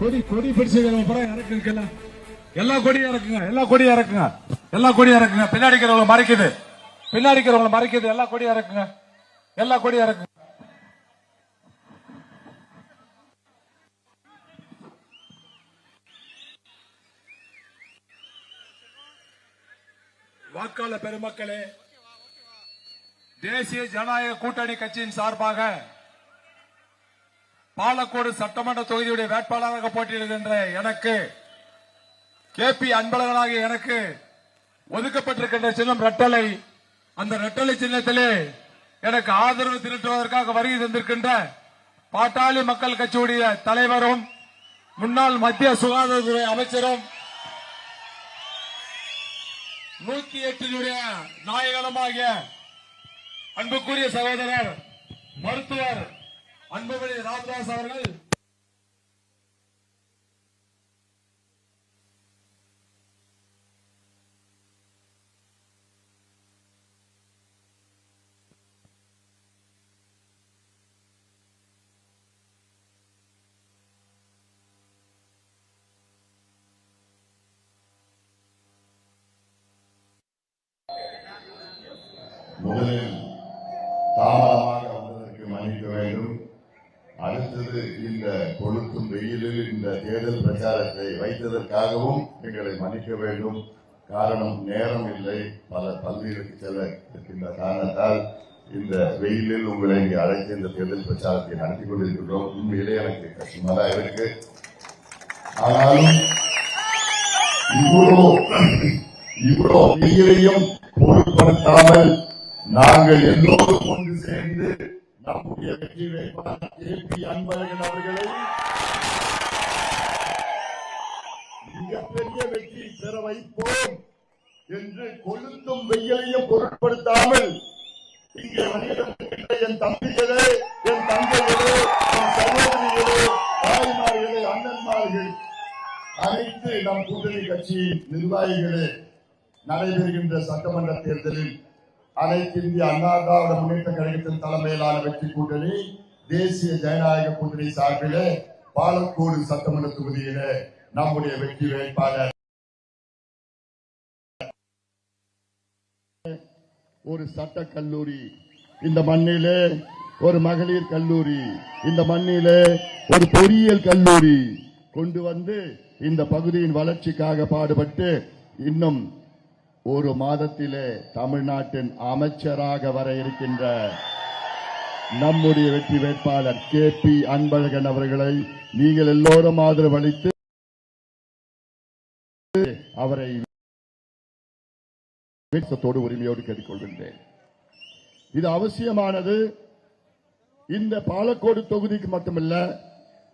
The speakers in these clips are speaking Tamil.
கொடி கொடி பிடிச்சிருக்கிற இறக்குங்க, எல்லா கொடியும் இறக்குங்க, எல்லா கொடியும் இறக்குங்க, எல்லா கொடியும் இறக்குங்க. பின்னாடி இருக்கிறவங்களை மறைக்குது, பின்னாடி இருக்கிறவங்களை மறைக்குது. எல்லா கொடியும் இறக்குங்க, எல்லா கொடியும் இறக்குங்க. வாக்காளர் பெருமக்களே, தேசிய ஜனநாயக கூட்டணி கட்சியின் சார்பாக பாலக்கோடு சட்டமன்ற தொகுதியுடைய வேட்பாளராக போட்டியிடுகின்ற எனக்கு, கேபி அன்பழகனாகிய எனக்கு ஒதுக்கப்பட்டிருக்கின்ற சின்னம் ரெட்டலை. அந்த ரெட்டலை சின்னத்திலே எனக்கு ஆதரவு திரட்டுவதற்காக வருகை தந்திருக்கின்ற பாட்டாளி மக்கள் கட்சியுடைய தலைவரும் முன்னாள் மத்திய சுகாதாரத்துறை அமைச்சரும் 108 நாயகனமாகிய அன்புக்குரிய சகோதரர் மருத்துவர் அன்புமணி ராமதாஸ் அவர்கள் முதலில் தாமதமாக வந்ததற்கு மன்னிக்க வேண்டும். அடுத்தது இந்த கொளுத்தும் வெயிலில் இந்த தேர்தல் பிரச்சாரத்தை வைத்ததற்காகவும் எங்களை மன்னிக்க வேண்டும். காரணம் நேரம் இல்லை, பல பல்வேறுக்கு செல்ல இருக்கின்ற காரணத்தால் இந்த வெயிலில் உங்களை இங்கே அழைத்து இந்த தேர்தல் பிரச்சாரத்தை நடத்தி கொண்டிருக்கின்றோம். உண்மையிலே எனக்கு கஷ்டமாக தான் இருக்கு. ஆனாலும் இவ்வளோ வெயிலையும் பொருட்படுத்தாமல் நாங்கள் எல்லோரும் ஒன்று சேர்ந்து நம்முடைய வெற்றி வேட்பாளர் கேபி அன்பழகன் அவர்களை மிகப்பெரிய வெற்றி பெற வைப்போம் என்று கொளுத்தும் வெயிலையும் பொருட்படுத்தாமல் இங்கே வருகின்ற என் தம்பிகளே, என் தங்கைகளே, என் சகோதரிகளே, தாய்மார்களே, அண்ணன்மார்கள், அனைத்து நம் கூட்டணி கட்சி நிர்வாகிகளே, நடைபெறுகின்ற சட்டமன்ற தேர்தலில் அனைத்து இந்திய அண்ணா திராவிட முன்னேற்ற கழகத்தின் தலைமையிலான வெற்றி கூட்டணி தேசிய ஜனநாயக கூட்டணி சார்பிலே பாலக்கோடு சட்டமன்ற தொகுதியிலே நம்முடைய வெற்றி வேட்பாளர் ஒரு சட்ட கல்லூரி இந்த மண்ணிலே, ஒரு மகளிர் கல்லூரி இந்த மண்ணிலே, ஒரு பொறியியல் கல்லூரி கொண்டு வந்து இந்த பகுதியின் வளர்ச்சிக்காக பாடுபட்டு இன்னும் ஒரு மாதத்திலே தமிழ்நாட்டின் அமைச்சராக வர இருக்கின்ற நம்முடைய வெற்றி வேட்பாளர் கேபி அன்பழகன் அவர்களை நீங்கள் எல்லோரும் ஆதரவு அளித்து அவரை தோடு உரிமையோடு கேட்டுக்கொள்கின்றேன். இது அவசியமானது. இந்த பாலக்கோடு தொகுதிக்கு மட்டுமல்ல,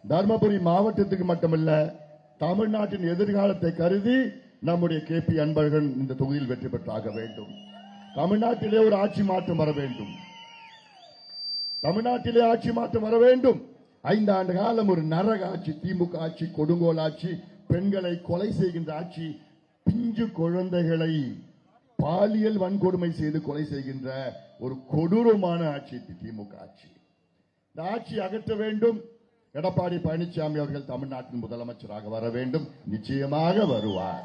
தர்மபுரி மாவட்டத்துக்கு மட்டுமல்ல, தமிழ்நாட்டின் எதிர்காலத்தை கருதி நம்முடைய கேபி அன்பழகன் இந்த தொகுதியில் வெற்றி பெற்றாக வேண்டும். தமிழ்நாட்டிலே ஒரு ஆட்சி மாற்றம் வர வேண்டும். தமிழ்நாட்டிலே ஆட்சி மாற்றம் வர வேண்டும். 5 ஆண்டு காலம் ஒரு நரக ஆட்சி, திமுக ஆட்சி, கொடுங்கோல் ஆட்சி, பெண்களை கொலை செய்கின்ற ஆட்சி, பிஞ்சு குழந்தைகளை பாலியல் வன்கொடுமை செய்து கொலை செய்கின்ற ஒரு கொடூரமான ஆட்சி திமுக ஆட்சி. இந்த ஆட்சி அகற்ற வேண்டும். எடப்பாடி பழனிசாமி அவர்கள் தமிழ்நாட்டின் முதலமைச்சராக வர வேண்டும். நிச்சயமாக வருவார்.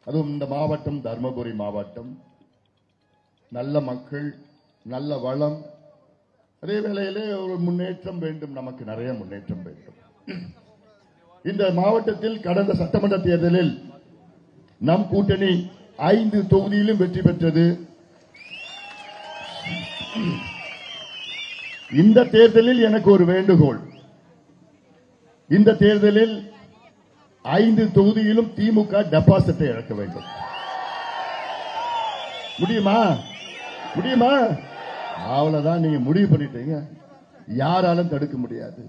அதுவும் இந்த மாவட்டம் தர்மபுரி மாவட்டம், நல்ல மக்கள், நல்ல வளம், அதே வேளையிலே ஒரு முன்னேற்றம் வேண்டும். நமக்கு நிறைய முன்னேற்றம் வேண்டும். இந்த மாவட்டத்தில் கடந்த சட்டமன்ற தேர்தலில் நம் கூட்டணி 5 தொகுதியிலும் வெற்றி பெற்றது. இந்த தேர்தலில் எனக்கு ஒரு வேண்டுகோள். இந்த தேர்தலில் 5 தொகுதியிலும் திமுக டெபாசிட்டை இழக்க வேண்டும். முடியுமா? முடியுமா? அவ்வளவுதான். நீங்க முடிவு பண்ணிட்டீங்க, யாராலும் தடுக்க முடியாது.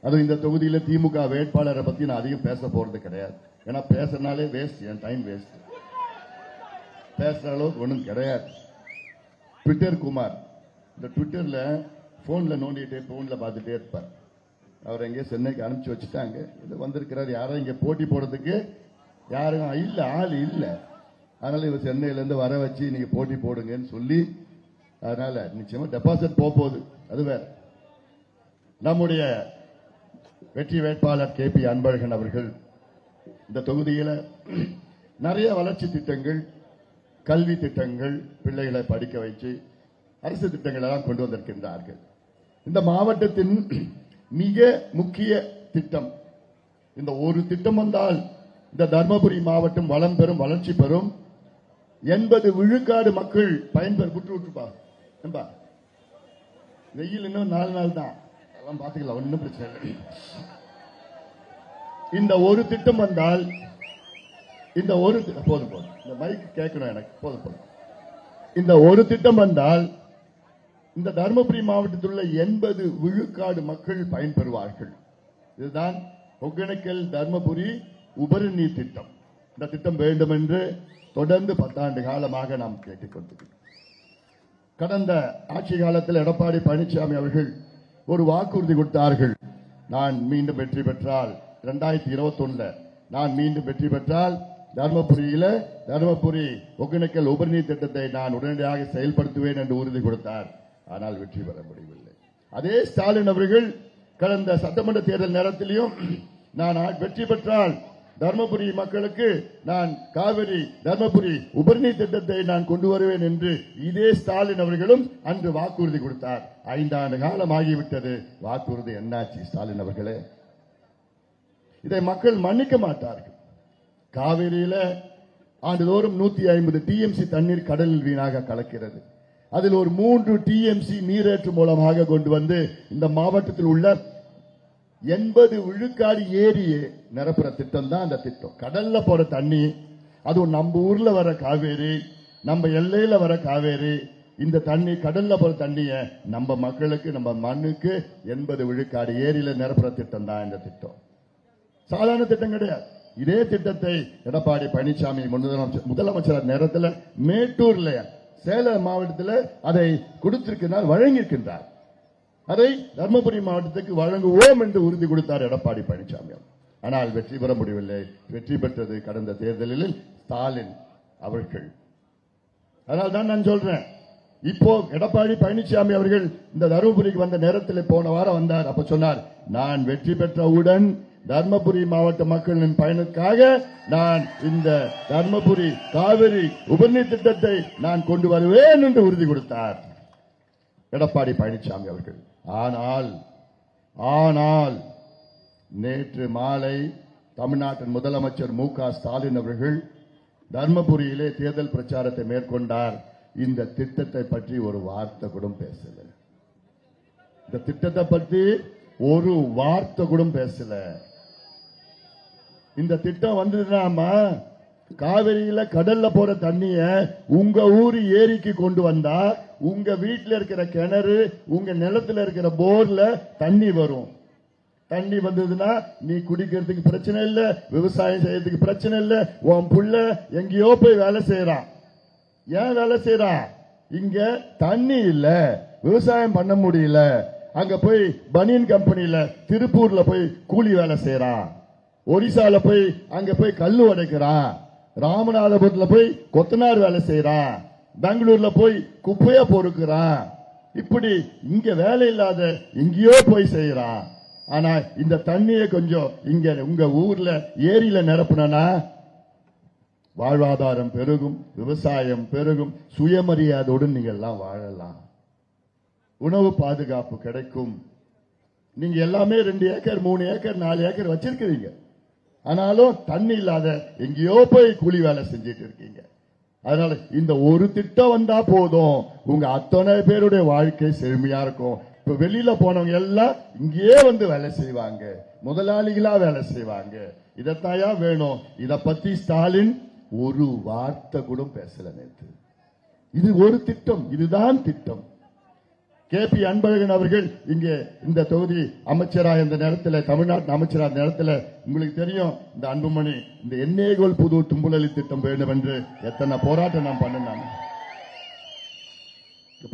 அதுவும் இந்த தொகுதியில திமுக வேட்பாளரை பத்தி நான் அதிகம் பேச போறது கிடையாது. ஏன்னா பேசுறதுனாலே வேஸ்ட், என் டைம் வேஸ்ட். பேசுற அளவுக்கு ஒன்றும் கிடையாது. ட்விட்டர் குமார் இந்த ட்விட்டர்ல போன்ல நோண்டிட்டே போன்ல பார்த்துட்டே இருப்பார். அவர் எங்கே சென்னைக்கு அனுப்பிச்சு வச்சுட்டாங்க. இது வந்திருக்கிறார். யாரும் இங்க போட்டி போடுறதுக்கு யாரும் இல்ல, ஆள் இல்ல. அதனால இவர் சென்னையில இருந்து வர வச்சு நீங்க போட்டி போடுங்கன்னு சொல்லி, அதனால நிச்சயமா டெபாசிட் போகுது. அது வேற. நம்முடைய வெற்றி வேட்பாளர் KP அன்பழகன் அவர்கள் இந்த தொகுதியில நிறைய வளர்ச்சி திட்டங்கள், கல்வி திட்டங்கள், பிள்ளைகளை படிக்க வச்சு அரசு திட்டங்கள் எல்லாம் கொண்டு வந்திருக்கின்றார்கள். இந்த மாவட்டத்தின் மிக முக்கிய திட்டம், இந்த ஒரு திட்டம் வந்தால் இந்த தர்மபுரி மாவட்டம் வளம் பெறும், வளர்ச்சி பெறும். 80 விழுக்காடு மக்கள் பயன்பெறும். விட்டுப்பா, வெயில் இன்னும் 4 நாள் தான், அதெல்லாம் பாத்துக்கலாம், ஒன்னும் பிரச்சனை இல்லை. இந்த ஒரு திட்டம் வந்தால், இந்த ஒரு போதும் இந்த மைக் கேட்கணும் எனக்கு, போதும். இந்த ஒரு திட்டம் வந்தால் இந்த தர்மபுரி மாவட்டத்தில் உள்ள 80 விழுக்காடு மக்கள் பயன்பெறுவார்கள். இதுதான் ஒகேனக்கல் தர்மபுரி உபரிநீர் திட்டம். இந்த திட்டம் வேண்டும் என்று தொடர்ந்து 10 ஆண்டு காலமாக நாம் கேட்டுக்கொண்டிருக்கிறோம். கடந்த ஆட்சி காலத்தில் எடப்பாடி பழனிசாமி அவர்கள் ஒரு வாக்குறுதி கொடுத்தார்கள். நான் மீண்டும் வெற்றி பெற்றால் 2021 நான் மீண்டும் வெற்றி பெற்றால் தர்மபுரி ஒகேனக்கல் உபரிநீர் திட்டத்தை நான் உடனடியாக செயல்படுத்துவேன் என்று உறுதி கொடுத்தார். ஆனால் வெற்றி பெற முடியவில்லை. அதே ஸ்டாலின் அவர்கள் கடந்த சட்டமன்ற தேர்தல் நேரத்திலையும் நான் வெற்றி பெற்றால் தர்மபுரி மக்களுக்கு நான் காவிரி தர்மபுரி உபரிநீர் திட்டத்தை நான் கொண்டு வருவேன் என்று இதே ஸ்டாலின் அவர்களும் அன்று வாக்குறுதி கொடுத்தார். 5 ஆண்டு காலம் ஆகிவிட்டது. வாக்குறுதி என்னாச்சு ஸ்டாலின் அவர்களே? இதை மக்கள் மன்னிக்க மாட்டார்கள். காவிரியில ஆண்டுதோறும் 150 TMC தண்ணீர் கடலில் வீணாக கலக்கிறது. அதில் ஒரு 3 TMC நீரேற்று மூலமாக கொண்டு வந்து இந்த மாவட்டத்தில் உள்ள 80 விழுக்காடு ஏரியை நிரப்புற திட்டம் தான் அந்த திட்டம். கடல்ல போற தண்ணி, அதுவும் நம்ம ஊர்ல வர காவேரி, நம்ம எல்லையில வர காவேரி, இந்த தண்ணி கடல்ல போற தண்ணிய நம்ம மக்களுக்கு, நம்ம மண்ணுக்கு 80 விழுக்காடு ஏரியில நிரப்புற திட்டம் தான் இந்த திட்டம். சாதாரண திட்டம் கிடையாது. இதே திட்டத்தை எடப்பாடி பழனிசாமி முதலமைச்சர் நேரத்தில் மேட்டூர்ல சேலம் மாவட்டத்தில் அதை கொடுத்திருக்கிறார், வழங்கியிருக்கின்றார். அதை தர்மபுரி மாவட்டத்துக்கு வழங்குவோம் என்று உறுதி கொடுத்தார் எடப்பாடி பழனிசாமி. ஆனால் வெற்றி பெற முடியவில்லை. வெற்றி பெற்றது கடந்த தேர்தலில் ஸ்டாலின் அவர்கள். அதனால் தான் நான் சொல்றேன், இப்போ எடப்பாடி பழனிசாமி அவர்கள் இந்த தருமபுரிக்கு வந்த நேரத்தில் போன வாரம் வந்தார். அப்ப சொன்னார், நான் வெற்றி பெற்றவுடன் தர்மபுரி மாவட்ட மக்களின் பயனுக்காக நான் இந்த தர்மபுரி காவிரி உபரிநீர் திட்டத்தை நான் கொண்டு வருவேன் என்று உறுதி கொடுத்தார் எடப்பாடி பழனிசாமி அவர்கள். ஆனால் நேற்று மாலை தமிழ்நாட்டின் முதலமைச்சர் MK ஸ்டாலின் அவர்கள் தர்மபுரியிலே தேர்தல் பிரச்சாரத்தை மேற்கொண்டார். இந்த திட்டத்தை பற்றி ஒரு வார்த்தை கூட பேசல. இந்த திட்டத்தை பற்றி ஒரு வார்த்தை கூட பேசல. இந்த திட்டம் வந்ததுனாமா காவிரியில கடல்ல போற தண்ணிய உங்க ஊரு ஏரிக்கு கொண்டு வந்தா உங்க வீட்டுல இருக்கிற கிணறு, உங்க நிலத்துல இருக்கிற போர்ல தண்ணி வரும். தண்ணி வந்ததுன்னா நீ குடிக்கிறதுக்கு பிரச்சனை இல்ல, விவசாயம் செய்யறதுக்கு பிரச்சனை இல்ல. உன் புள்ள எங்கேயோ போய் வேலை செய்யறான். ஏன் வேலை செய்யறான்? இங்க தண்ணி இல்ல, விவசாயம் பண்ண முடியல. அங்க போய் பனியன் கம்பெனியில திருப்பூர்ல போய் கூலி வேலை செய்யறான். ஒரிசால போய் அங்க போய் கல்லு உடைக்கிறான். ராமநாதபுரத்துல போய் கொத்தனார் வேலை செய்யறான். பெங்களூர்ல போய் குப்பையா பொறுக்கிறான். இப்படி இங்க வேலை இல்லாத எங்கேயோ போய் செய்யறான். ஆனா இந்த தண்ணியை கொஞ்சம் இங்க உங்க ஊர்ல ஏரியில நிரப்புனா வாழ்வாதாரம் பெருகும், விவசாயம் பெருகும், சுயமரியாதையோடு நீங்க எல்லாம் வாழலாம், உணவு பாதுகாப்பு கிடைக்கும். நீங்க எல்லாமே 2 ஏக்கர் 3 ஏக்கர் 4 ஏக்கர் வச்சிருக்கிறீங்க. ஆனாலும் தண்ணி இல்லாத எங்கேயோ போய் கூலி வேலை செஞ்சிட்டு இருக்கீங்க. அதனால இந்த ஒரு திட்டம் வந்தா போதும், உங்க அத்தனை பேருடைய வாழ்க்கை செழுமையா இருக்கும். இப்ப வெளியில போனவங்க எல்லாம் இங்கேயே வந்து வேலை செய்வாங்க, முதலாளிகளா வேலை செய்வாங்க. இதத்தாயா வேணும். இத பத்தி ஸ்டாலின் ஒரு வார்த்தை கூட பேசல நேற்று. இது ஒரு திட்டம், இதுதான் திட்டம். KP அன்பழகன் அவர்கள் இங்கே இந்த தொகுதி அமைச்சரா இந்த நேரத்தில், தமிழ்நாட்டின் அமைச்சரா இந்த நேரத்தில் உங்களுக்கு தெரியும், இந்த அன்புமணி இந்த எண்ணெய்கோல் புது தும்புலி திட்டம் வேண்டும் என்று எத்தனை போராட்டம் நாம் பண்ணினாங்க.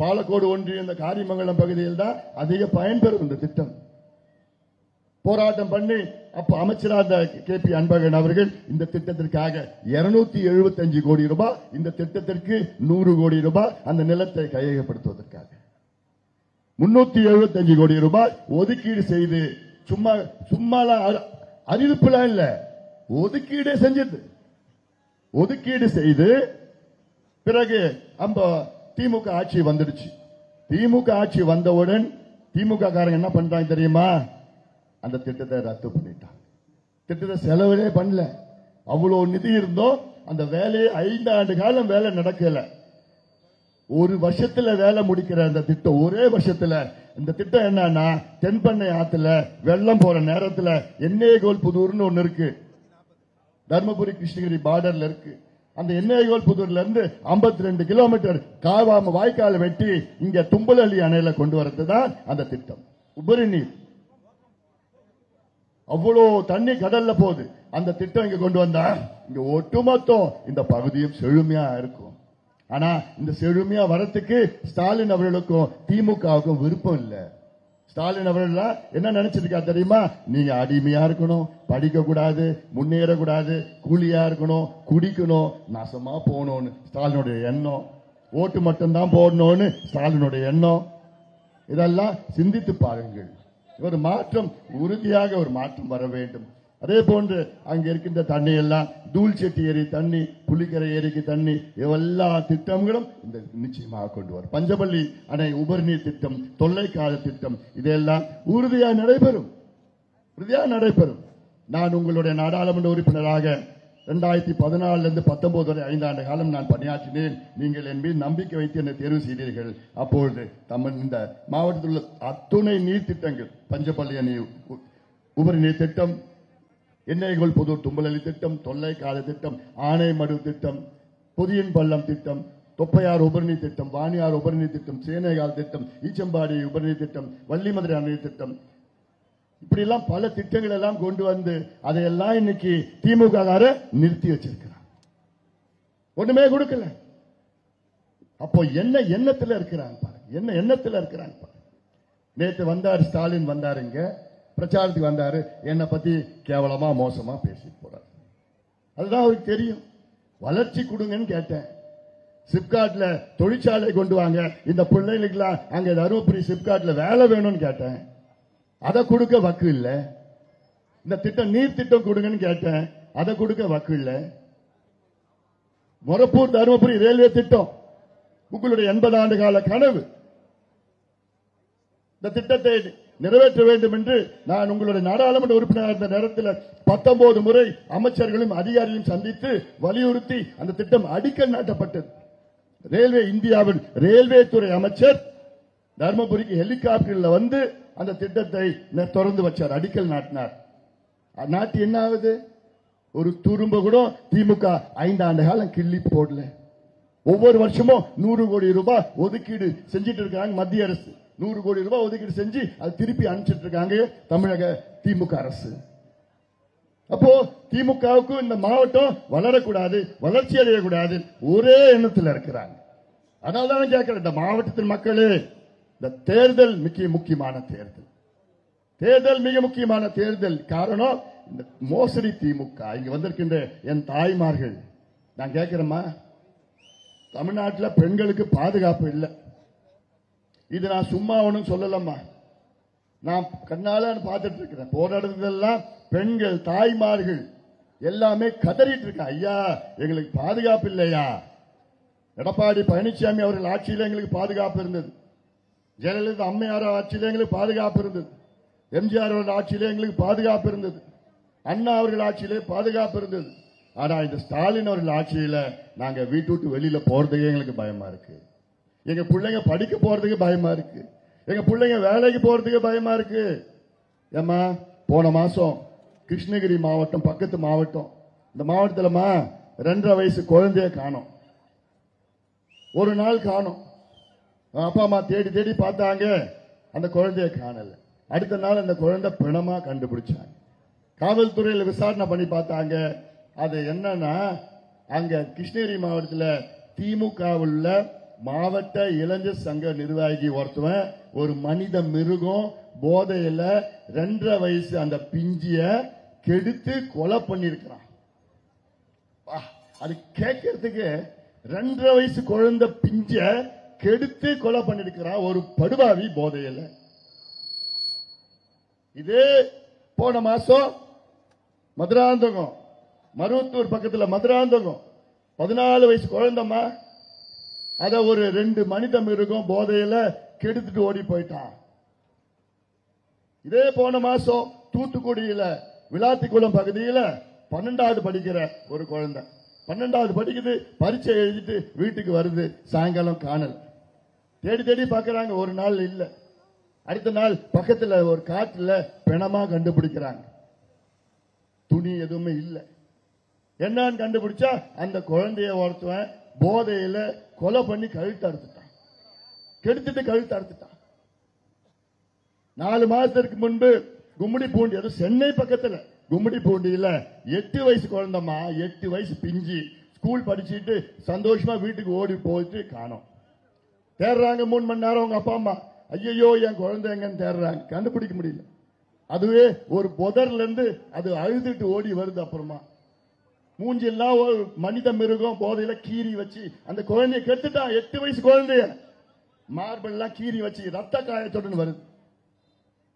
பாலக்கோடு ஒன்றிய இந்த காரியமங்கலம் பகுதியில் தான் அதிக பயன்பெறும் இந்த திட்டம். போராட்டம் பண்ணி அப்ப அமைச்சரா KP அன்பழகன் அவர்கள் இந்த திட்டத்திற்காக 275 கோடி ரூபாய், இந்த திட்டத்திற்கு 100 கோடி ரூபாய் அந்த நிலத்தை கையகப்படுத்துவதற்காக 375 கோடி ரூபாய் ஒதுக்கீடு செய்து சும்மா சும்மாலாம் அறிவிப்புலாம் இல்ல, ஒதுக்கீடு செஞ்சது. ஒதுக்கீடு செய்து பிறகு நம்ம திமுக ஆட்சி வந்துடுச்சு. திமுக ஆட்சி வந்தவுடன் திமுக காரங்க என்ன பண்றாங்க தெரியுமா? அந்த திட்டத்தை ரத்து பண்ணிட்டாங்க. திட்டத்தை செலவுலே பண்ணல. அவ்வளவு நிதி இருந்தோம், அந்த வேலையை 5 ஆண்டு காலம் வேலை நடக்கல. ஒரு வருஷத்துல வேலை முடிக்கிற அந்த திட்டம், ஒரே வருஷத்துல. இந்த திட்டம் என்னன்னா, தென்பண்ணை ஆத்துல வெள்ளம் போற நேரத்துல எண்ணெய்கோல் புதூர்னு ஒண்ணு இருக்கு, தர்மபுரி கிருஷ்ணகிரி பார்டர்ல இருக்கு. அந்த எண்ணெய்கோல் புதூர்ல இருந்து 52 கிலோமீட்டர் காவாம வாய்க்கால வெட்டி இங்க தும்பலள்ளி அணையில கொண்டு வரதுதான் அந்த திட்டம். உபரி நீர் அவ்வளோ தண்ணி கடல்ல போகுது. அந்த திட்டம் இங்க கொண்டு வந்தா இங்க ஒட்டுமொத்தம் இந்த பகுதியும் செழுமையா இருக்கும். ஆனா இந்த செழுமையா வரத்துக்கு ஸ்டாலின் அவர்களுக்கும் திமுகவுக்கும் விருப்பம் இல்ல. ஸ்டாலின் அவர்கள் என்ன நினைச்சிருக்கா தெரியுமா? நீங்க அடிமையா இருக்கணும், படிக்க கூடாது, முன்னேறக்கூடாது, கூலியா இருக்கணும், குடிக்கணும், நாசமா போகணும்னு ஸ்டாலினுடைய எண்ணம். ஓட்டு மட்டும்தான் போடணும்னு ஸ்டாலினுடைய எண்ணம். இதெல்லாம் சிந்தித்து பாருங்கள். ஒரு மாற்றம், உறுதியாக ஒரு மாற்றம் வர வேண்டும். அதே போன்று அங்க இருக்கின்ற தண்ணி எல்லாம், தூள்செட்டி ஏரி தண்ணி, புலிக்கரை ஏரிக்கு தண்ணி, எல்லா திட்டங்களும் இந்த நிச்சயமாக கொண்டு வரும். பஞ்சப்பள்ளி அணை உபரிநீர் திட்டம், தொல்லைக்கால திட்டம், இதெல்லாம் உறுதியாக நடைபெறும். நான் உங்களுடைய நாடாளுமன்ற உறுப்பினராக 2014 இருந்து 19 வரை 5 ஆண்டு காலம் நான் பணியாற்றினேன். நீங்கள் என் மீது நம்பிக்கை வைத்து என்னை தேர்வு செய்தீர்கள். அப்பொழுது இந்த மாவட்டத்தில் உள்ள அத்துணை நீர் திட்டங்கள், பஞ்சப்பள்ளி அணை உபரி நீர் திட்டம், எண்ணெய்கோல் புதூர் தும்பலள்ளி திட்டம், தொல்லைக்கால திட்டம், ஆனைமடு திட்டம், புதியன் பள்ளம் திட்டம், தொப்பையார் உபரிநீர் திட்டம், வாணியார் உபரிநீர் திட்டம், சேனைகால் திட்டம், ஈச்சம்பாடி உபரிநீர் திட்டம், வள்ளிமதுரை அணை திட்டம், இப்படி எல்லாம் பல திட்டங்கள் எல்லாம் கொண்டு வந்து அதையெல்லாம் இன்னைக்கு திமுக நிறுத்தி வச்சிருக்கிறார். ஒண்ணுமே கொடுக்கல. அப்போ என்ன எண்ணத்துல இருக்கிறாங்க பாருங்க, என்ன எண்ணத்துல இருக்கிறாங்க பாருங்க. நேற்று வந்தார் ஸ்டாலின், வந்தாருங்க பிரச்சாரத்துக்கு வந்தாரு, என்னை பத்தி கேவலமா மோசமா பேசிட்டு போறாரு. அதுதான் அவருக்கு தெரியும். வளர்ச்சி கொடுங்கன்னு கேட்டேன். சிப்காட்ல தொழிற்சாலை கொண்டு வாங்க, இந்த பிள்ளைகளுக்கெல்லாம் அங்க தருமபுரி சிப்காட்ல வேலை வேணும்னு கேட்டேன். அதை கொடுக்க வக்கு இல்ல. இந்த திட்டம் நீர் திட்டம் கொடுங்கன்னு கேட்டேன், அதை கொடுக்க வக்கு இல்ல. மொரப்பூர் தருமபுரி ரயில்வே திட்டம் உங்களுடைய 80 ஆண்டு கால கனவு. இந்த திட்டத்தை நிறைவேற்ற வேண்டும் என்று நான் உங்களுடைய நாடாளுமன்ற உறுப்பினர் இருந்த நேரத்தில் 19 முறை அமைச்சர்களும் அதிகாரிகளும் சந்தித்து வலியுறுத்தி அந்த திட்டம் அடிக்கல் நாட்டப்பட்டது. ரயில்வே, இந்தியாவின் ரயில்வே துறை அமைச்சர் தர்மபுரிக்கு ஹெலிகாப்டரில் வந்து அந்த திட்டத்தை திறந்து வச்சார், அடிக்கல் நாட்டினார். நாட்டு என்ன ஆகுது? ஒரு துரும்ப கூட திமுக 5 ஆண்டு காலம் கிள்ளி போடல. ஒவ்வொரு வருஷமும் 100 கோடி ரூபாய் ஒதுக்கீடு செஞ்சிட்டு இருக்காங்க மத்திய அரசு. 100 கோடி ரூபாய் ஒதுக்கீடு செஞ்சு அது திருப்பி அனுப்பிச்சிட்டு இருக்காங்க தமிழக திமுக அரசு. அப்போ திமுகவுக்கு இந்த மாவட்டம் வளரக்கூடாது, வளர்ச்சி அடையக்கூடாது, ஒரே எண்ணத்தில் இருக்கிறாங்க. அதனால்தான் கேட்கிறேன், இந்த மாவட்டத்தின் மக்களே, இந்த தேர்தல் மிக முக்கியமான தேர்தல். தேர்தல் மிக முக்கியமான தேர்தல். காரணம் இந்த மோசடி திமுக. இங்க வந்திருக்கின்ற என் தாய்மார்கள், நான் கேட்கிறேம்மா, தமிழ்நாட்டில் பெண்களுக்கு பாதுகாப்பு இல்லை. இது நான் சும்மா ஒன்றும் சொல்லலம்மா, நான் கண்ணால பார்த்துட்டு இருக்கிறேன். போராடுறதெல்லாம் பெண்கள், தாய்மார்கள் எல்லாமே கதறிட்டு இருக்காங்க, ஐயா எங்களுக்கு பாதுகாப்பு இல்லையா. எடப்பாடி பழனிசாமி அவர்கள் ஆட்சியில் எங்களுக்கு பாதுகாப்பு இருந்தது, ஜெயலலிதா அம்மையார் ஆட்சியில் எங்களுக்கு பாதுகாப்பு இருந்தது, எம்ஜிஆர் அவர்கள் ஆட்சியிலே எங்களுக்கு பாதுகாப்பு இருந்தது, அண்ணா அவர்கள் ஆட்சியிலே பாதுகாப்பு இருந்தது. ஆனா இந்த ஸ்டாலின் அவர்கள் ஆட்சியில நாங்க வீட்டு விட்டு வெளியில போறதுக்கே எங்களுக்கு பயமா இருக்கு. எங்க பிள்ளைங்க படிக்க போறதுக்கு பயமா இருக்கு, எங்க பிள்ளைங்க வேலைக்கு போறதுக்கு பயமா இருக்கு. ஏமா, போன மாசம் கிருஷ்ணகிரி மாவட்டம், பக்கத்து மாவட்டம், இந்த மாவட்டத்திலமா 2.5 வயசு குழந்தைய காணோம். ஒரு நாள் காணோம். அப்பா அம்மா தேடி தேடி பார்த்தாங்க, அந்த குழந்தைய காணல. அடுத்த நாள் அந்த குழந்தை பிணமா கண்டுபிடிச்சாங்க. காவல்துறையில் விசாரணை பண்ணி பார்த்தாங்க. அது என்னன்னா, அங்க கிருஷ்ணகிரி மாவட்டத்தில் திமுக உள்ள மாவட்ட இளைஞர் சங்க நிர்வாகி ஒருத்தவன் ஒரு மனித மிருகம் போதையில 2.5 வயசு அந்த பிஞ்சிய கெடுத்து கொலை பண்ணிருக்கிறான். அது கேட்கறதுக்கு 2.5 வயசு குழந்தை பிஞ்ச கெடுத்து கொலை பண்ணிருக்கிறான் ஒரு படுபாவி போதையில. இதே போன மாசம் மதுராந்தகம், மருவத்தூர் பக்கத்துல மதுராந்தகம் 14 வயசு குழந்தைமா, அத ஒரு 2 மனித மிருகம் போதையில கெடுத்துட்டு ஓடி போயிட்டான். இதே போன மாசம் தூத்துக்குடியில விளாத்திக்குளம் பகுதியில 12வது படிக்கிற ஒரு குழந்தை, 12வது படிக்குது, பரீட்சை எழுதிட்டு வீட்டுக்கு வருது, சாயங்காலம் காணல். தேடி தேடி பாக்குறாங்க, ஒரு நாள் இல்ல. அடுத்த நாள் பக்கத்துல ஒரு காட்டுல பிணமா கண்டுபிடிக்கிறாங்க. துணி எதுவுமே இல்ல. என்னன்னு கண்டுபிடிச்சா அந்த குழந்தைய ஒருத்தவன் போதையில கொலை பண்ணி கழுத்து அறுத்துட்டான், கெடுத்துட்டு கழுத்து அறுத்துட்டான். 4 மாசத்துக்கு முன்பு கும்மிடி பூண்டி, அது சென்னை பக்கத்துல கும்மிடி பூண்டியில 8 வயசு குழந்தைமா, 8 வயசு பிஞ்சி, ஸ்கூல் படிச்சுட்டு சந்தோஷமா வீட்டுக்கு ஓடி போயிட்டு காணோம். தேடுறாங்க 3 மணி நேரம். அவங்க அப்பா அம்மா ஐயோ என் குழந்தை எங்கன்னு தேடுறாங்க, கண்டுபிடிக்க முடியல. அதுவே ஒரு புதர்ல இருந்து அது அழுதுட்டு ஓடி வருது. அப்புறமா மூஞ்செல்லாம் ஒரு மனித மிருகம் போதையில கீறி வச்சு அந்த குழந்தைய கெடுத்துட்டான். 8 வயசு குழந்தைய மார்பெல்லாம் கீறி வச்சு ரத்த காயத்துடன் வருது.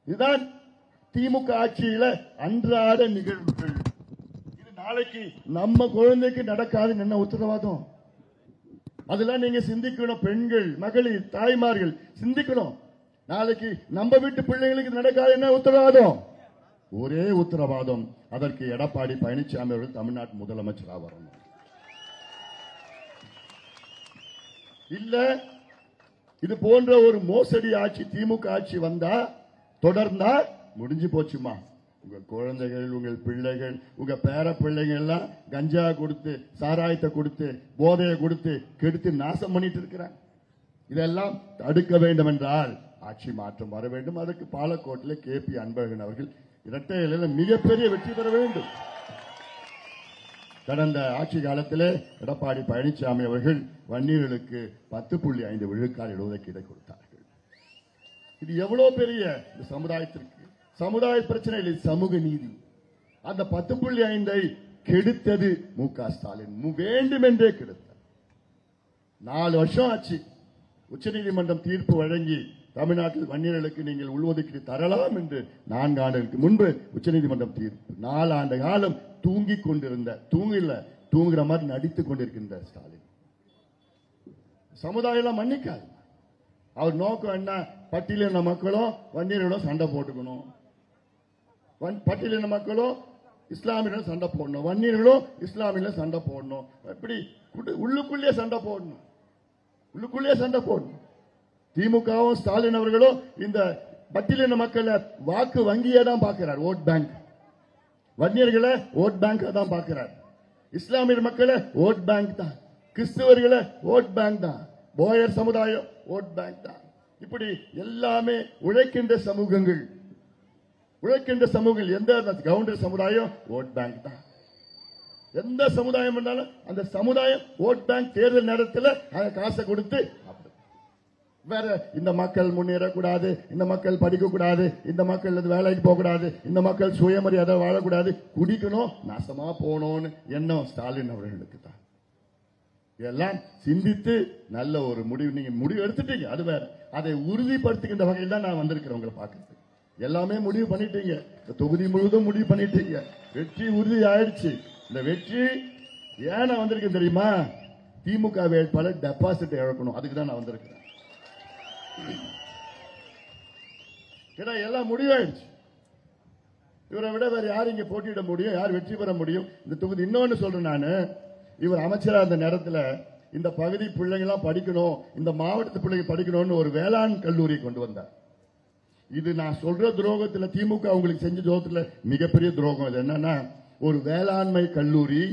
இதுதான் திமுக ஆட்சியில அன்றாட நிகழ்வுகள். இது நாளைக்கு நம்ம குழந்தைக்கு நடக்காதுன்னு என்ன உத்தரவாதம்? அதெல்லாம் நீங்க சிந்திக்கணும். பெண்கள், மகளிர், தாய்மார்கள் சிந்திக்கணும். நாளைக்கு நம்ம வீட்டு பிள்ளைங்களுக்கு நடக்காது என்ன உத்தரவாதம்? ஒரே உத்தரவாதம், அதற்கு எடப்பாடி பழனிசாமி அவர்கள் தமிழ்நாட்டு முதலமைச்சராக வரணும். இல்ல இது போன்ற ஒரு மோசடி ஆட்சி திமுக ஆட்சி வந்தா தொடர்ந்தா முடிஞ்சு போச்சுமா. உங்க குழந்தைகள், உங்கள் பிள்ளைகள், உங்க பேர பிள்ளைகள் எல்லாம் கஞ்சா கொடுத்து, சாராயத்தை கொடுத்து, போதையை கொடுத்து கெடுத்து நாசம் பண்ணிட்டு இருக்கிறாங்க. இதெல்லாம் தடுக்க வேண்டும் என்றால் ஆட்சி மாற்றம் வர வேண்டும். அதற்கு பாலக்கோட்டில் KP அன்பழகன் அவர்கள் இரட்டை இலையில மிகப்பெரிய வெற்றி பெற வேண்டும். கடந்த ஆட்சி காலத்திலே எடப்பாடி பழனிசாமி அவர்கள் வன்னியர்களுக்கு 10.5 விழுக்காடு இடஒதுக்கீடு கொடுத்தார்கள். இது எவ்வளவு பெரிய இந்த சமுதாயத்திற்கு சமுதாய பிரச்சனை இல்லை, சமூக நீதி. அந்த 10.5 கெடுத்தது MK ஸ்டாலின், வேண்டுமென்றே கெடுத்தார். 4 வருஷம் ஆச்சு. உச்சநீதிமன்றம் தீர்ப்பு வழங்கி தமிழ்நாட்டில் வன்னியர்களுக்கு நீங்கள் உள்ஒதுக்கீடு தரலாம் என்று 4 ஆண்டுகளுக்கு முன்பு உச்சநீதிமன்றம் தீர்ப்பு. 4 ஆண்டு காலம் தூங்கிக் கொண்டிருந்த, தூங்குற மாதிரி நடித்துக் கொண்டிருக்கின்ற ஸ்டாலின் சமுதாயம் மன்னிக்காது. அவர் நோக்கம் என்ன? பட்டியலின மக்களும் வன்னியர்களும் சண்டை போட்டுக்கணும், பட்டியலின மக்களும் இஸ்லாமியர்களும் சண்டை போடணும், வன்னியர்களும் இஸ்லாமியர்களும் சண்டை போடணும். இப்படி உள்ளுக்குள்ளே சண்டை போடணும், உள்ளுக்குள்ளே சண்டை போடணும். திமுகவும் ஸ்டாலின் அவர்களும் இந்த பட்டியலின மக்களை வாக்கு வங்கியை தான் பார்க்கிறார், ஓட் பேங்க். வன்னியர்களை ஓட் பேங்க் தான் பார்க்கிறார். இஸ்லாமியர் மக்களை ஓட் பேங்க் தான், கிறிஸ்தவர்களை ஓட் பேங்க் தான், போயர் சமுதாயம் ஓட் பேங்க் தான். இப்படி எல்லாமே உழைக்கின்ற சமூகங்கள், உழைக்கின்ற சமூகங்கள். எந்த கவுண்டர் சமுதாயம் ஓட் பேங்க் தான். எந்த சமுதாயம் இருந்தாலும் அந்த சமுதாயம் ஓட் பேங்க். தேர்தல் நேரத்தில் அந்த காசை கொடுத்து வேற இந்த மக்கள் முன்னேறக்கூடாது, இந்த மக்கள் படிக்கக்கூடாது, இந்த மக்கள் வேலைக்கு போகக்கூடாது, இந்த மக்கள் சுயமரியாதை வாழக்கூடாது, குடிக்கணும், நாசமா போனோம்னு எண்ணம் ஸ்டாலின் அவர்களுக்கு தான். இதெல்லாம் சிந்தித்து நல்ல ஒரு முடிவு நீங்க முடிவு எடுத்துட்டீங்க, அது வேற. அதை உறுதிப்படுத்துகின்ற வகையில் தான் நான் வந்திருக்கிறேன் உங்களை பார்க்கறது. எல்லாமே முடிவு பண்ணிட்டீங்க, தொகுதி முழுவதும் முடிவு பண்ணிட்டீங்க, வெற்றி உறுதி ஆயிடுச்சு. இந்த வெற்றி ஏன் நான் வந்திருக்கேன் தெரியுமா? திமுக வேட்பாளர் டெபாசிட் இழக்கணும், அதுக்கு தான் நான் வந்திருக்கிறேன். எல்லாம் முடிவாயிடுச்சு. இவரை விட வேற யார் இங்க போட்டியிட முடியும்? யார் வெற்றி பெற முடியும் இந்த தொகுதி? இன்னொன்னு சொல்றேன் நானு, இவர் அமைச்சரா அந்த நேரத்தில் இந்த பகுதி பிள்ளைங்க எல்லாம் படிக்கணும், இந்த மாவட்டத்து பிள்ளைங்க படிக்கணும்னு ஒரு வேளாண் கல்லூரி கொண்டு வந்தார். இது நான் சொல்ற துரோகத்தில் திமுக உங்களுக்கு செஞ்ச துரோகத்தில் மிகப்பெரிய துரோகம். இது என்னன்னா, ஒரு வேளாண்மை கல்லூரி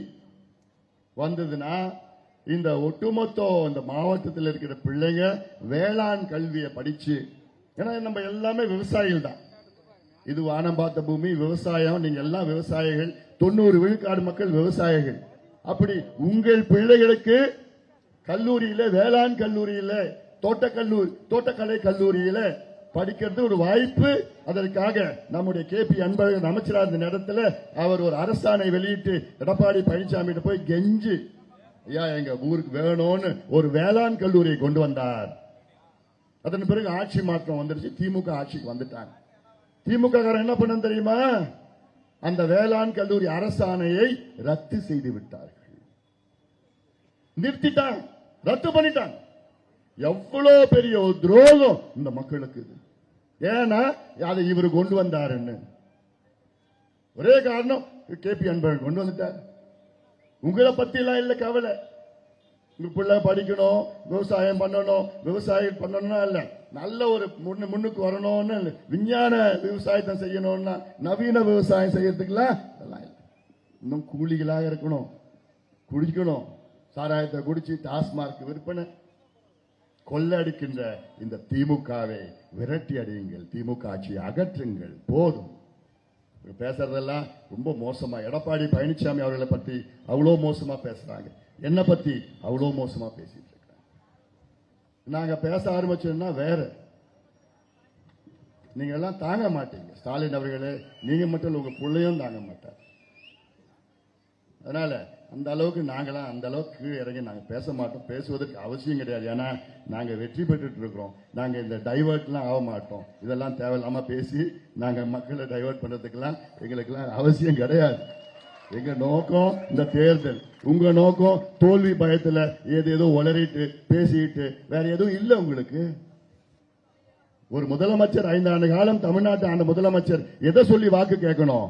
வந்ததுன்னா இந்த ஒட்டுமொத்த இந்த மாவட்டத்தில் இருக்கிற பிள்ளைங்க வேளாண் கல்வியை படிச்சு, ஏன்னா நம்ம எல்லாமே விவசாயிகள் தான், இது வானம் பார்த்த பூமி, விவசாயம், நீங்க எல்லாம் விவசாயிகள், 90 விழுக்காடு மக்கள் விவசாயிகள். அப்படி உங்கள் பிள்ளைகளுக்கு கல்லூரியில, வேளாண் கல்லூரியில, தோட்டக்கலை கல்லூரியில படிக்கிறது ஒரு வாய்ப்பு. அதற்காக நம்முடைய KP அன்பழகன் அமைச்சராக இருந்த நேரத்தில் அவர் ஒரு அரசாணை வெளியிட்டு எடப்பாடி பழனிசாமி போய் கெஞ்சு, ஐயா எங்க ஊருக்கு வேணும்னு ஒரு வேளாண் கல்லூரியை கொண்டு வந்தார். அதன் பிறகு ஆட்சி மாற்றம் வந்துருச்சு, திமுக ஆட்சிக்கு வந்துட்டாங்க. திமுக என்ன பண்ண தெரியுமா? அந்த வேளாண் கல்லூரி அரசாணையை ரத்து செய்து விட்டார்கள். நிறுத்திட்டான், ரத்து பண்ணிட்டான். எவ்வளவு பெரிய ஒரு துரோகம் இந்த மக்களுக்கு. ஏன்னா அதை இவர் கொண்டு வந்தாருன்னு ஒரே காரணம், கேபி அன்பழகன் கொண்டு வந்துட்டார். உங்களை பத்தி எல்லாம் இல்ல கவலை. உங்க பிள்ளை படிக்கணும், விவசாயம் பண்ணணும், விவசாயம் பண்ணணும்னா இல்ல, நல்ல ஒரு முன்னுக்கு வரணும்னு, விஞ்ஞான விவசாயத்தை செய்யணும்னா, நவீன விவசாயம் செய்யறதுக்குலாம் அதெல்லாம் இல்லை. இன்னும் கூலிகளாக இருக்கணும், குடிக்கணும், சாராயத்தை குடிச்சு டாஸ்மார்க் விற்பனை, கொள்ளடிக்கின்ற இந்த திமுகவை விரட்டி அடியுங்கள், திமுக ஆட்சியை அகற்றுங்கள், போதும். பேசுறதெல்லாம் ரொம்ப மோசமா. எடப்பாடி பழனிசாமி அவர்களை பத்தி அவ்வளவு மோசமா பேசுறாங்க, என்ன பத்தி அவ்வளவு மோசமா பேசிட்டு இருக்காங்க. நாங்க பேச ஆரம்பிச்சோம்னா வேற, நீங்க எல்லாம் தாங்க மாட்டீங்க. ஸ்டாலின் அவர்களே, நீங்க மட்டும் உங்க பிள்ளையும் தாங்க மாட்டார். அதனால அந்த அளவுக்கு நாங்களாம் அந்த அளவுக்கு கீழே இறங்கி நாங்க பேச மாட்டோம், பேசுவதற்கு அவசியம் கிடையாது. ஏன்னா நாங்க வெற்றி பெற்றுட்டு இருக்கிறோம். நாங்க இந்த டைவர்ட்லாம் ஆக மாட்டோம். இதெல்லாம் தேவையில்லாம பேசி நாங்க மக்களை டைவர்ட் பண்றதுக்கெல்லாம் எங்களுக்கெல்லாம் அவசியம் கிடையாது. எங்க நோக்கம் இந்த தேர்தல், உங்க நோக்கம் தோல்வி பயத்துல ஏதேதோ உளறிட்டு பேசிட்டு வேற எதுவும் இல்லை உங்களுக்கு. ஒரு முதலமைச்சர் 5 ஆண்டு காலம் தமிழ்நாட்டு ஆண்ட முதலமைச்சர் எதை சொல்லி வாக்கு கேட்கணும்?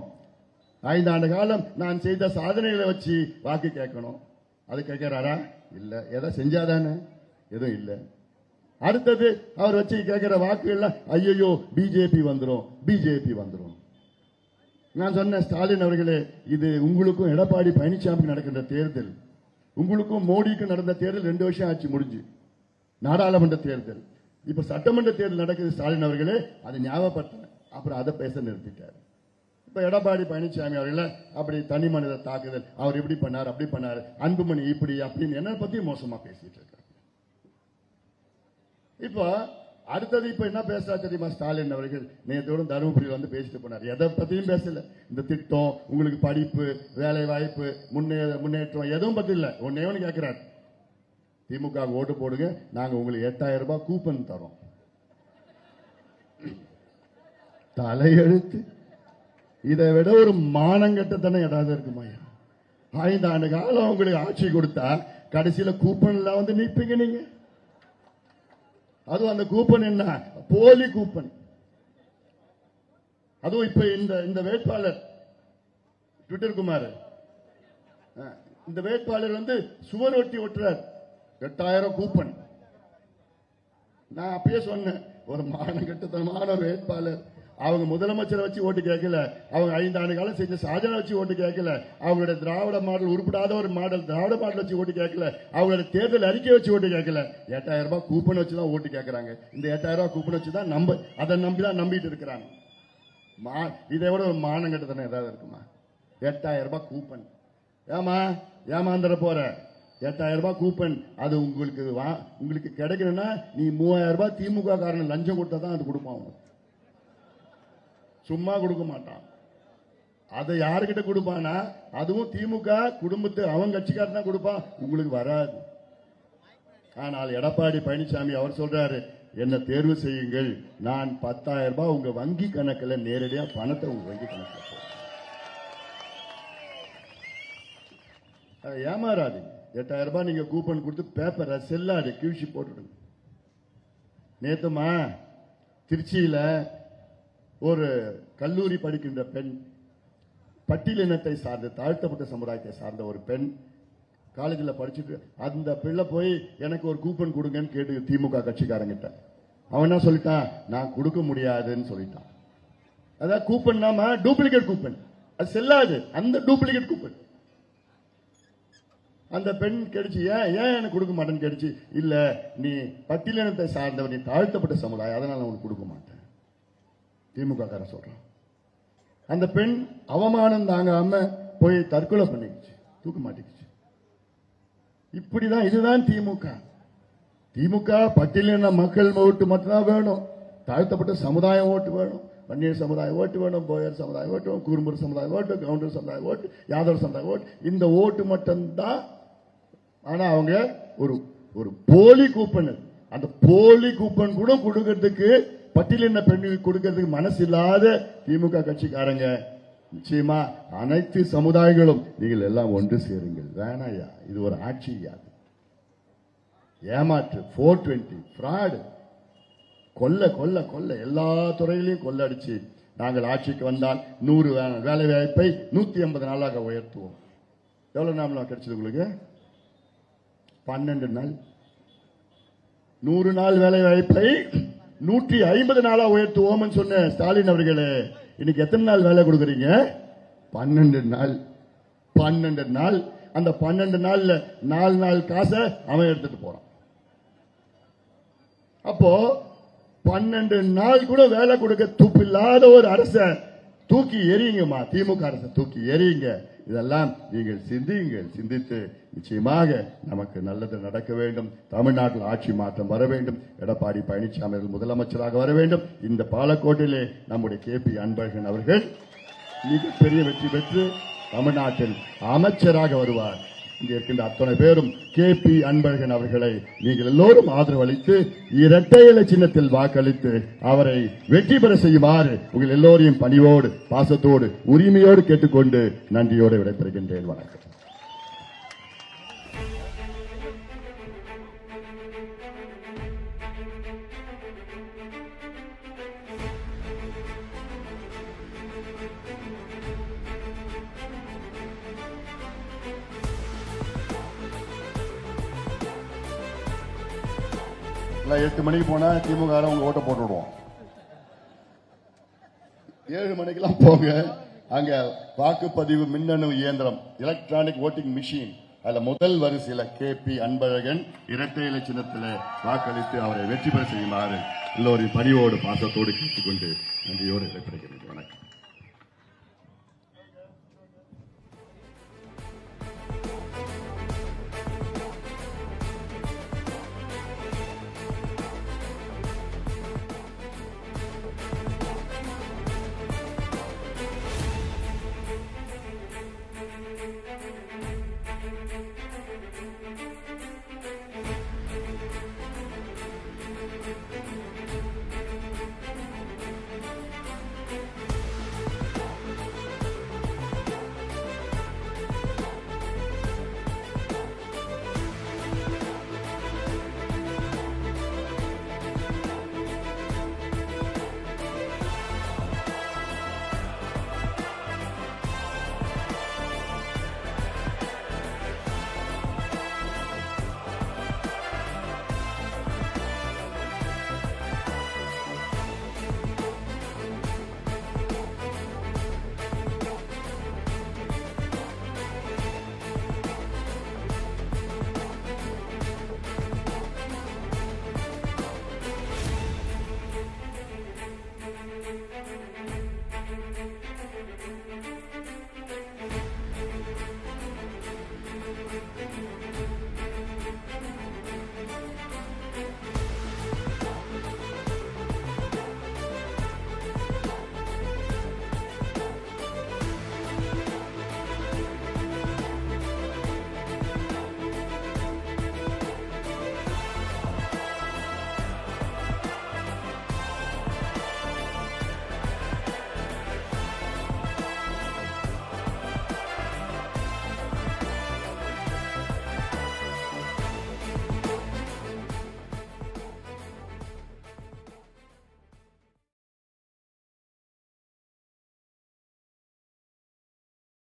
5 ஆண்டு காலம் நான் செய்த சாதனைகளை வச்சு வாக்கு கேட்கணும். அது கேட்கிறாரா? இல்ல. எதை செஞ்சாதானே? எதுவும் இல்ல. அடுத்தது அவர் வச்சு கேட்கிற வாக்குகள்லாம் ஐயோ பிஜேபி வந்துரும், பிஜேபி வந்துரும். நான் சொன்ன ஸ்டாலின் அவர்களே, இது உங்களுக்கும் எடப்பாடி பழனிசாமிக்கு நடக்கின்ற தேர்தல், உங்களுக்கும் மோடிக்கும் நடந்த தேர்தல் 2 வருஷம் ஆச்சு முடிஞ்சு. நாடாளுமன்ற தேர்தல், இப்ப சட்டமன்ற தேர்தல் நடக்குது. ஸ்டாலின் அவர்களே அதை ஞாபகப்படுத்தின, அப்புறம் அதை பேச நிறுத்திட்டார். இப்ப எடப்பாடி பழனிசாமி அவர்கள அப்படி தனி மனித தாக்குதல், அவர் இப்படி பண்ணார் அப்படி பண்ணார், அன்புமணி இப்படி அப்படின்னு என்ன பத்தி மோசமா பேசிட்டு இருக்காரு. இப்ப அடுத்தது இப்ப என்ன பேசுறா தெரியுமா? ஸ்டாலின் அவர்கள் நேற்றோட தருமபுரியில் வந்து பேசிட்டு போனார். எதை பத்தியும் பேசல. இந்த திட்டம், உங்களுக்கு படிப்பு, வேலை வாய்ப்பு, முன்னேற்றம் எதுவும் பத்தி இல்ல. ஒன்னே ஒன்னு கேட்கிறார், திமுக ஓட்டு போடுங்க, நாங்க உங்களுக்கு 8000 ரூபாய் கூப்பன் தரோம். தலையெழுத்து. இதை விட ஒரு மானங்கட்டத்தனை ஏதாவது இருக்குமா? 5 ஆண்டு காலம் உங்களுக்கு ஆட்சி கொடுத்தா கடைசியில கூப்பன்ல வந்து நிற்பீங்க நீங்க. அதுவும் அந்த கூப்பன் என்ன? போலி கூப்பன். அதுவும் இப்ப இந்த வேட்பாளர் ட்விட்டர் குமார், இந்த வேட்பாளர் வந்து சுவர் ஒட்டி ஒட்டுறார், 8000 கூப்பன். நான் அப்பயே சொன்னேன், ஒரு மானங்கட்டத்தனமான ஒரு வேட்பாளர். அவங்க முதலமைச்சரை வச்சு ஓட்டு கேட்கல, அவங்க 5 ஆண்டு காலம் செஞ்ச சாதனை வச்சு ஓட்டு கேட்கல, அவங்களுடைய திராவிட மாடல் உருப்படாத ஒரு மாடல் திராவிட மாடல் வச்சு ஓட்டு கேட்கல, அவங்களுடைய தேர்தல் அறிக்கை வச்சு ஓட்டு கேட்கல, 8000 ரூபாய் கூப்பன் வச்சுதான் ஓட்டு கேட்கறாங்க. இந்த 8000 ரூபாய் கூப்பன் வச்சுதான் அதை நம்பிதான் நம்பிட்டு இருக்கிறாங்க. இதை விட ஒரு மானங்கட்டத்தனம் ஏதாவது இருக்குமா? 8000 ரூபாய் கூப்பன். ஏமாந்துட போற 8000 ரூபாய் கூப்பன். அது உங்களுக்கு கிடைக்கணும்னா நீ 3000 ரூபாய் திமுக காரன் லஞ்சம் கொடுத்தா தான் அது கொடுப்பான். சும்மா கொடுக்க மாட்டான். அதை யாருக்கிட்ட கொடுப்பானா? அதுவும் திமுக குடும்பத்து அவன் கட்சிக்காரன் தான் கொடுப்பான், உங்களுக்கு வராது. ஆனால் எடப்பாடி பழனிசாமி அவர் சொல்றாரு, என்ன தேர்வு செய்யுங்கள், நான் 10,000 ரூபாய் உங்க வங்கி கணக்கில் நேரடியா பணத்தை உங்க வங்கி கணக்கில். ஏமாறாது. 8000 ரூபாய் நீங்க கூப்பன் கொடுத்து பேப்பரை செல்லாடு கிழிச்சு போட்டுடுங்க. நேத்துமா திருச்சியில ஒரு கல்லூரி படிக்கின்ற பெண், பட்டியலினத்தை சார்ந்த தாழ்த்தப்பட்ட சமுதாயத்தை சார்ந்த ஒரு பெண் காலேஜில் படிச்சுட்டு, அந்த பிள்ளை போய் எனக்கு ஒரு கூப்பன் கொடுங்கன்னு கேட்டு திமுக கட்சிக்காரங்கிட்ட. அவன் என்ன சொல்லிட்டான்? நான் கொடுக்க முடியாதுன்னு சொல்லிட்டான். அதான் கூப்பன் டூப்ளிகேட் கூப்பன், அது செல்லாது. அந்த டூப்ளிகேட் கூப்பன் அந்த பெண் கிடைச்சு, ஏன் எனக்கு கொடுக்க மாட்டேன்னு கிடைச்சு, இல்ல நீ பட்டியலினத்தை சார்ந்தவன், நீ தாழ்த்தப்பட்ட சமுதாயம், அதனால நான் உனக்கு கொடுக்க மாட்டேன் திமுக காரன் சொல்றான். அந்த பெண் அவமானம் தாங்காம போய் தற்கொலை பண்ணிக்கிச்சு, தூக்க மாட்டேங்குச்சு. இப்படிதான், இதுதான் திமுக. திமுக பட்டியலின மக்கள் ஓட்டு மட்டும்தான் வேணும், தாழ்த்தப்பட்ட சமுதாயம் ஓட்டு வேணும், வன்னியர் சமுதாயம் ஓட்டு வேணும், போயர் சமுதாயம் ஓட்டு வேணும், குறும்பூர் சமுதாயம் ஓட்டு, கவுண்டர் சமுதாயம் ஓட்டு, யாதவ சமுதாயம் ஓட்டு, இந்த ஓட்டு மட்டும்தான். ஆனா அவங்க ஒரு போலி கூப்பன், அந்த போலி கூப்பன் கூட கொடுக்கறதுக்கு பட்டியலின பெண்களுக்கு கொடுக்கிறதுக்கு மனசு இல்லாத திமுக கட்சிக்காரங்க நிச்சயமா அனைத்து சமுதாயங்களும் நீங்கள் எல்லாம் ஒன்று சேருங்கள். வேணாயா, இது ஒரு ஆட்சி, ஏமாற்று, 420 ஃப்ராடு, கொல்ல கொல்ல கொல்ல எல்லா துறையிலையும் கொள்ளடிச்சு நாங்கள் ஆட்சிக்கு வந்தால் 100 வேலை வாய்ப்பை 150 நாளாக உயர்த்துவோம். எவ்வளவு நாள் கிடைச்சது உங்களுக்கு? 12 நாள். 100 நாள் வேலை வாய்ப்பை 150 நாளா உயர்த்துவோம் சொன்ன ஸ்டாலின் அவர்களே, இன்னைக்கு எத்தனை நாள் வேலை கொடுக்குறீங்க? 12 நாள். 12 நாள். அந்த 12 நாள்ல 4 நாள் காசை அவன் எடுத்துட்டு போறான். அப்போ 12 நாள் கூட வேலை கொடுக்க துப்பு இல்லாத ஒரு அரசை தூக்கி எறியுங்கம்மா. திமுக அரசை தூக்கி எறியுங்க. இதெல்லாம் நீங்கள் சிந்தித்து நிச்சயமாக நமக்கு நல்லது நடக்க வேண்டும். தமிழ்நாட்டில் ஆட்சி மாற்றம் வர வேண்டும். எடப்பாடி பழனிசாமி அவர்கள் முதலமைச்சராக வர வேண்டும். இந்த பாலக்கோட்டிலே நம்முடைய KP அன்பழகன் அவர்கள் மிகப்பெரிய வெற்றி பெற்று தமிழ்நாட்டில் அமைச்சராக வருவார். இங்கே இருக்கின்ற அத்தனை பேரும் KP அன்பழகன் அவர்களை நீங்கள் எல்லோரும் ஆதரவு அளித்து இரட்டை இலை சின்னத்தில் வாக்களித்து அவரை வெற்றி பெற செய்யுமாறு உங்கள் எல்லோரையும் பணிவோடு, பாசத்தோடு, உரிமையோடு கேட்டுக்கொண்டு நன்றியோடு விடைபெறுகின்றேன். வணக்கம். இல்லை 8 மணிக்கு போனா திமுக உங்க ஓட்ட போட்டு விடுவோம். 7 மணிக்கெல்லாம் போங்க. அங்க வாக்குப்பதிவு மின்னணு இயந்திரம், எலக்ட்ரானிக் ஓட்டிங் மிஷின், அதுல முதல் வரிசையில KP அன்பழகன் இரட்டை இலை சின்னத்தில் வாக்களித்து அவரை வெற்றி பெற செய்யுமாறு எல்லோரையும் பணியோடு பாசத்தோடு கேட்டுக்கொண்டு நன்றியோடு விடைபெறுகிறேன். வணக்கம்.